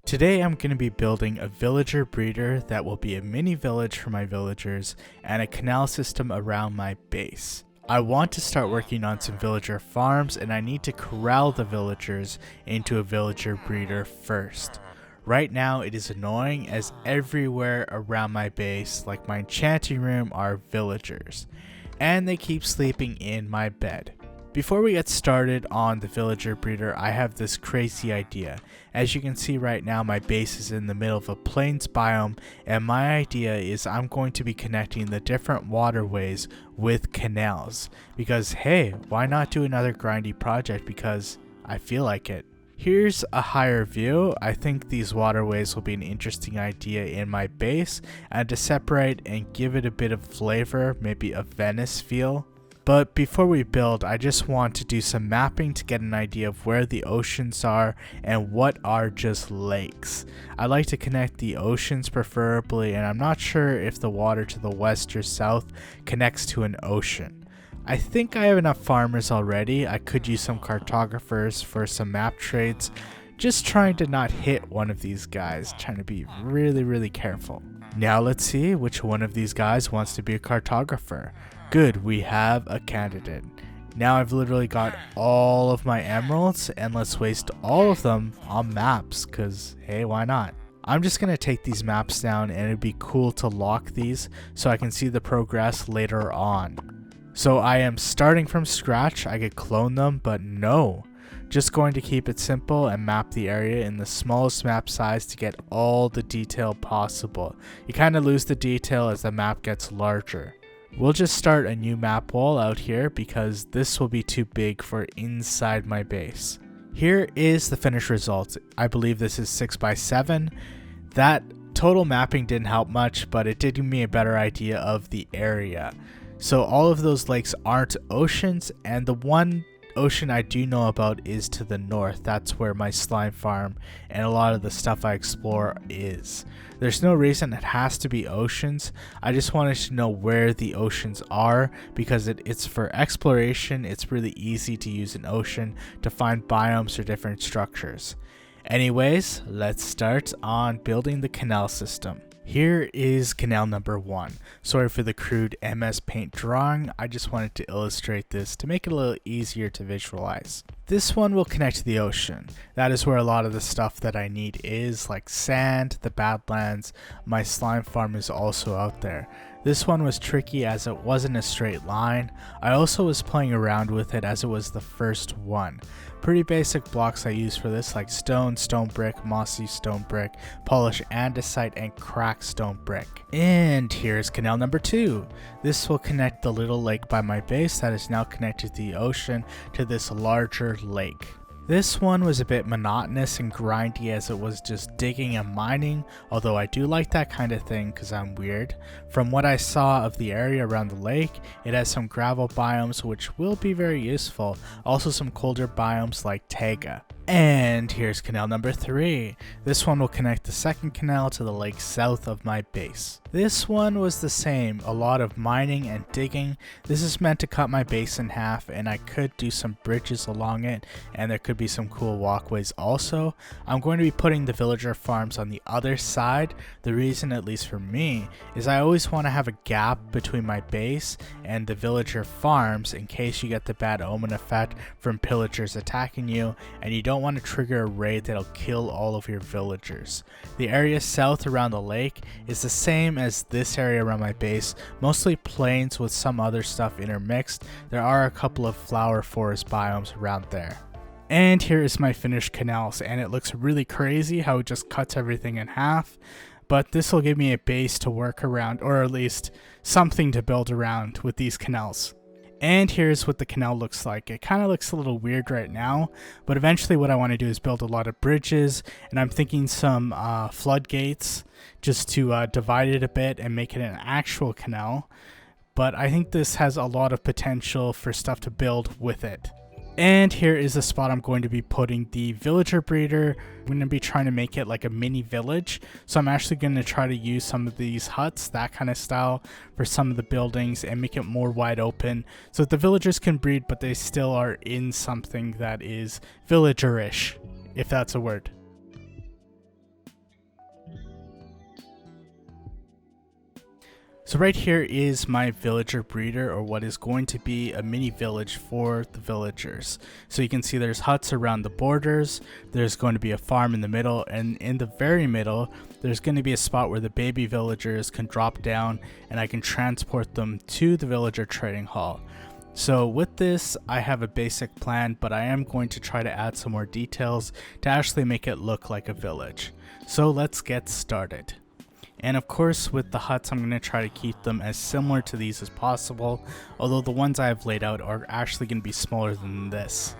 Today I'm going to be building a villager breeder that will be a mini village for my villagers and a canal system around my base. I want to start working on some villager farms, and I need to corral the villagers into a villager breeder first. Right now it is annoying as everywhere around my base, like my enchanting room, are villagers, and they keep sleeping in my bed. Before we get started on the villager breeder, I have this crazy idea. As you can see right now, my base is in the middle of a plains biome, and my idea is I'm going to be connecting the different waterways with canals. Because hey, why not do another grindy project because I feel like it. Here's a higher view. I think these waterways will be an interesting idea in my base, and to separate and give it a bit of flavor, maybe a Venice feel. But before we build, I just want to do some mapping to get an idea of where the oceans are and what are just lakes. I like to connect the oceans preferably, and I'm not sure if the water to the west or south connects to an ocean. I think I have enough farmers already. I could use some cartographers for some map trades. Just trying to not hit one of these guys, trying to be really careful. Now let's see which one of these guys wants to be a cartographer. Good, we have a candidate. Now I've literally got all of my emeralds, and let's waste all of them on maps, cause hey, why not? I'm just gonna take these maps down, and it'd be cool to lock these so I can see the progress later on. So I am starting from scratch. I could clone them, but no. Just going to keep it simple and map the area in the smallest map size to get all the detail possible. You kind of lose the detail as the map gets larger. We'll just start a new map wall out here because this will be too big for inside my base. Here is the finished result. I believe this is 6x7. That total mapping didn't help much, but it did give me a better idea of the area. So all of those lakes aren't oceans, and the one ocean I do know about is to the north. That's where my slime farm and a lot of the stuff I explore is. There's no reason it has to be oceans. I just wanted to know where the oceans are because it's for exploration. It's really easy to use an ocean to find biomes or different structures. Anyways, let's start on building the canal system. Here is canal number 1. Sorry for the crude MS Paint drawing, I just wanted to illustrate this to make it a little easier to visualize. This one will connect to the ocean. That is where a lot of the stuff that I need is, like sand, the Badlands. My slime farm is also out there. This one was tricky as it wasn't a straight line. I also was playing around with it as it was the first one. Pretty basic blocks I use for this, like stone, stone brick, mossy stone brick, polish andesite, and cracked stone brick. And here's canal number 2. This will connect the little lake by my base that is now connected to the ocean to this larger lake. This one was a bit monotonous and grindy as it was just digging and mining, although I do like that kind of thing because I'm weird. From what I saw of the area around the lake, it has some gravel biomes which will be very useful, also some colder biomes like taiga. And here's canal number 3. This one will connect the second canal to the lake south of my base. This one was the same, a lot of mining and digging. This is meant to cut my base in half, and I could do some bridges along it, and there could be some cool walkways also. I'm going to be putting the villager farms on the other side. The reason, at least for me, is I always want to have a gap between my base and the villager farms in case you get the bad omen effect from pillagers attacking you, and you don't want to trigger a raid that'll kill all of your villagers. The area south around the lake is the same as this area around my base, mostly plains with some other stuff intermixed. There are a couple of flower forest biomes around there. And here is my finished canals, and it looks really crazy how it just cuts everything in half, but this will give me a base to work around, or at least something to build around with these canals. And here's what the canal looks like. It kind of looks a little weird right now, but eventually what I want to do is build a lot of bridges, and I'm thinking some floodgates just to divide it a bit and make it an actual canal. But I think this has a lot of potential for stuff to build with it. And here is the spot I'm going to be putting the villager breeder. I'm going to be trying to make it like a mini village. So I'm actually going to try to use some of these huts, that kind of style, for some of the buildings and make it more wide open so that the villagers can breed, but they still are in something that is villagerish, if that's a word. So right here is my villager breeder, or what is going to be a mini village for the villagers. So you can see there's huts around the borders, there's going to be a farm in the middle, and in the very middle there's going to be a spot where the baby villagers can drop down and I can transport them to the villager trading hall. So with this, I have a basic plan, but I am going to try to add some more details to actually make it look like a village. So let's get started. And of course, with the huts, I'm going to try to keep them as similar to these as possible, although the ones I have laid out are actually going to be smaller than this.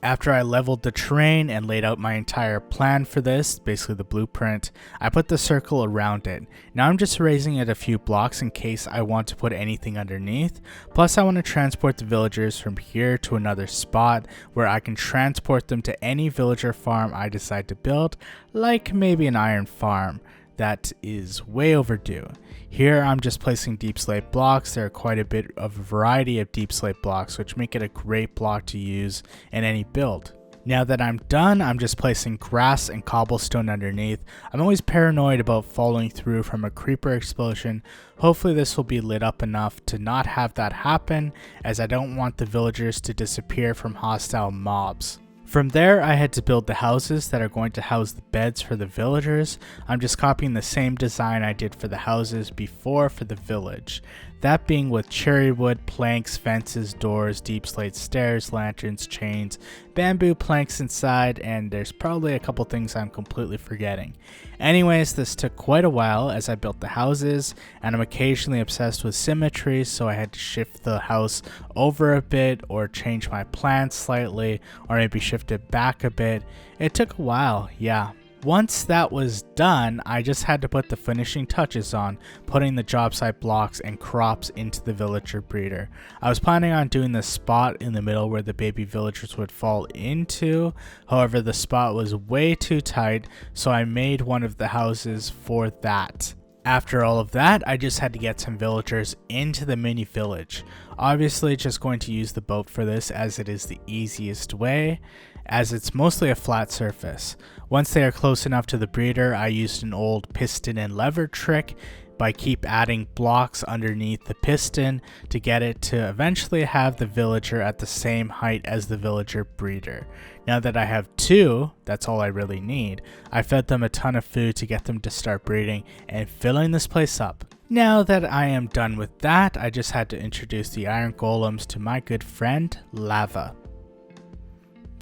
After I leveled the terrain and laid out my entire plan for this, basically the blueprint, I put the circle around it. Now I'm just raising it a few blocks in case I want to put anything underneath. Plus I want to transport the villagers from here to another spot where I can transport them to any villager farm I decide to build, like maybe an iron farm. That is way overdue. Here I'm just placing deep slate blocks. There are quite a bit of a variety of deep slate blocks, which make it a great block to use in any build. Now that I'm done, I'm just placing grass and cobblestone underneath. I'm always paranoid about falling through from a creeper explosion. Hopefully this will be lit up enough to not have that happen, as I don't want the villagers to disappear from hostile mobs. From there, I had to build the houses that are going to house the beds for the villagers. I'm just copying the same design I did for the houses before for the village. That being with cherry wood, planks, fences, doors, deep slate stairs, lanterns, chains, bamboo planks inside, and there's probably a couple things I'm completely forgetting. Anyways, this took quite a while as I built the houses, and I'm occasionally obsessed with symmetry, so I had to shift the house over a bit or change my plan slightly or maybe shift it back a bit. It took a while, yeah. Once that was done, I just had to put the finishing touches on, putting the job site blocks and crops into the villager breeder. I was planning on doing the spot in the middle where the baby villagers would fall into, however the spot was way too tight, so I made one of the houses for that. After all of that, I just had to get some villagers into the mini village. Obviously just going to use the boat for this as it is the easiest way, as it's mostly a flat surface. Once they are close enough to the breeder, I used an old piston and lever trick by keep adding blocks underneath the piston to get it to eventually have the villager at the same height as the villager breeder. Now that I have two, that's all I really need. I fed them a ton of food to get them to start breeding and filling this place up. Now that I am done with that, I just had to introduce the iron golems to my good friend, Lava.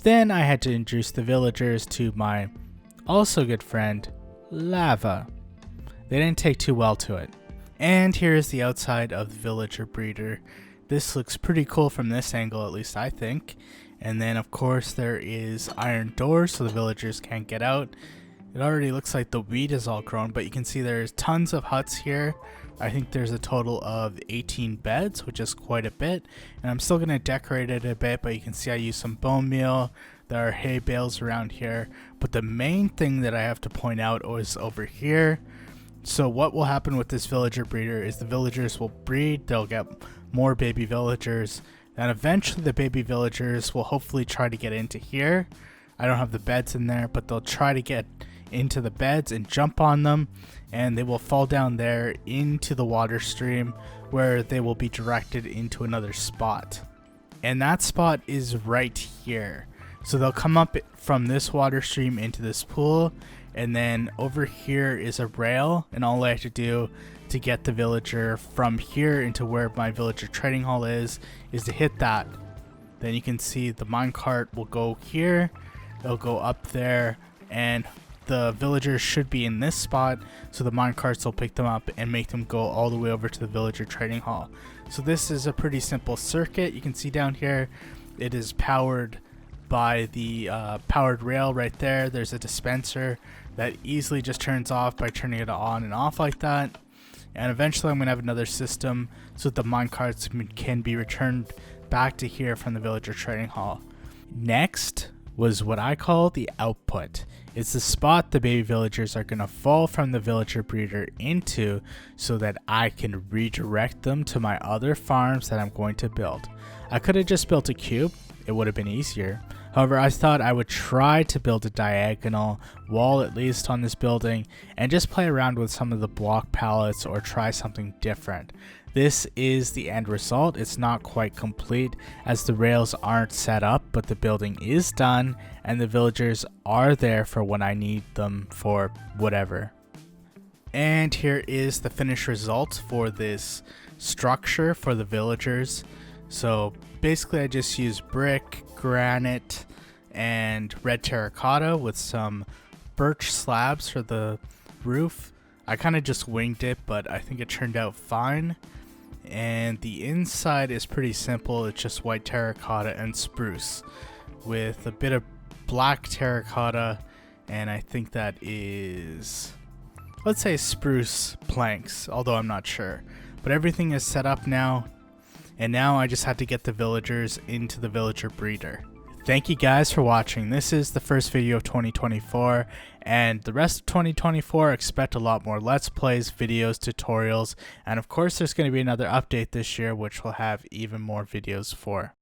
Then I had to introduce the villagers to my also good friend, Lava. They didn't take too well to it. And here is the outside of the villager breeder. This looks pretty cool from this angle, at least I think. And then of course there is iron doors so the villagers can't get out. It already looks like the wheat is all grown, but you can see there's tons of huts here. I think there's a total of 18 beds, which is quite a bit. And I'm still going to decorate it a bit, but you can see I use some bone meal. There are hay bales around here. But the main thing that I have to point out is over here. So what will happen with this villager breeder is the villagers will breed, they'll get more baby villagers, and eventually the baby villagers will hopefully try to get into here. I don't have the beds in there, but they'll try to get into the beds and jump on them, and they will fall down there into the water stream where they will be directed into another spot. And that spot is right here. So they'll come up from this water stream into this pool, and then over here is a rail, and all I have to do to get the villager from here into where my villager trading hall is to hit that. Then you can see the minecart will go here, it'll go up there, and the villagers should be in this spot, so the minecarts will pick them up and make them go all the way over to the villager trading hall. So this is a pretty simple circuit. You can see down here it is powered by the powered rail right there. There's a dispenser that easily just turns off by turning it on and off like that. And eventually I'm going to have another system so that the minecarts can be returned back to here from the villager trading hall. Next was what I call the output. It's the spot the baby villagers are going to fall from the villager breeder into so that I can redirect them to my other farms that I'm going to build. I could have just built a cube, it would have been easier, However, I thought I would try to build a diagonal wall at least on this building and just play around with some of the block palettes or try something different. This is the end result. It's not quite complete as the rails aren't set up, but the building is done and the villagers are there for when I need them for whatever. And here is the finished result for this structure for the villagers. So basically I just use brick, granite, and red terracotta with some birch slabs for the roof. I kind of just winged it, but I think it turned out fine. And the inside is pretty simple. It's just white terracotta and spruce with a bit of black terracotta, and I think that is, let's say, spruce planks, although I'm not sure. But everything is set up now, and now I just had to get the villagers into the villager breeder. Thank you guys for watching. This is the first video of 2024, and the rest of 2024 expect a lot more Let's Plays, videos, tutorials, and of course there's going to be another update this year which will have even more videos for.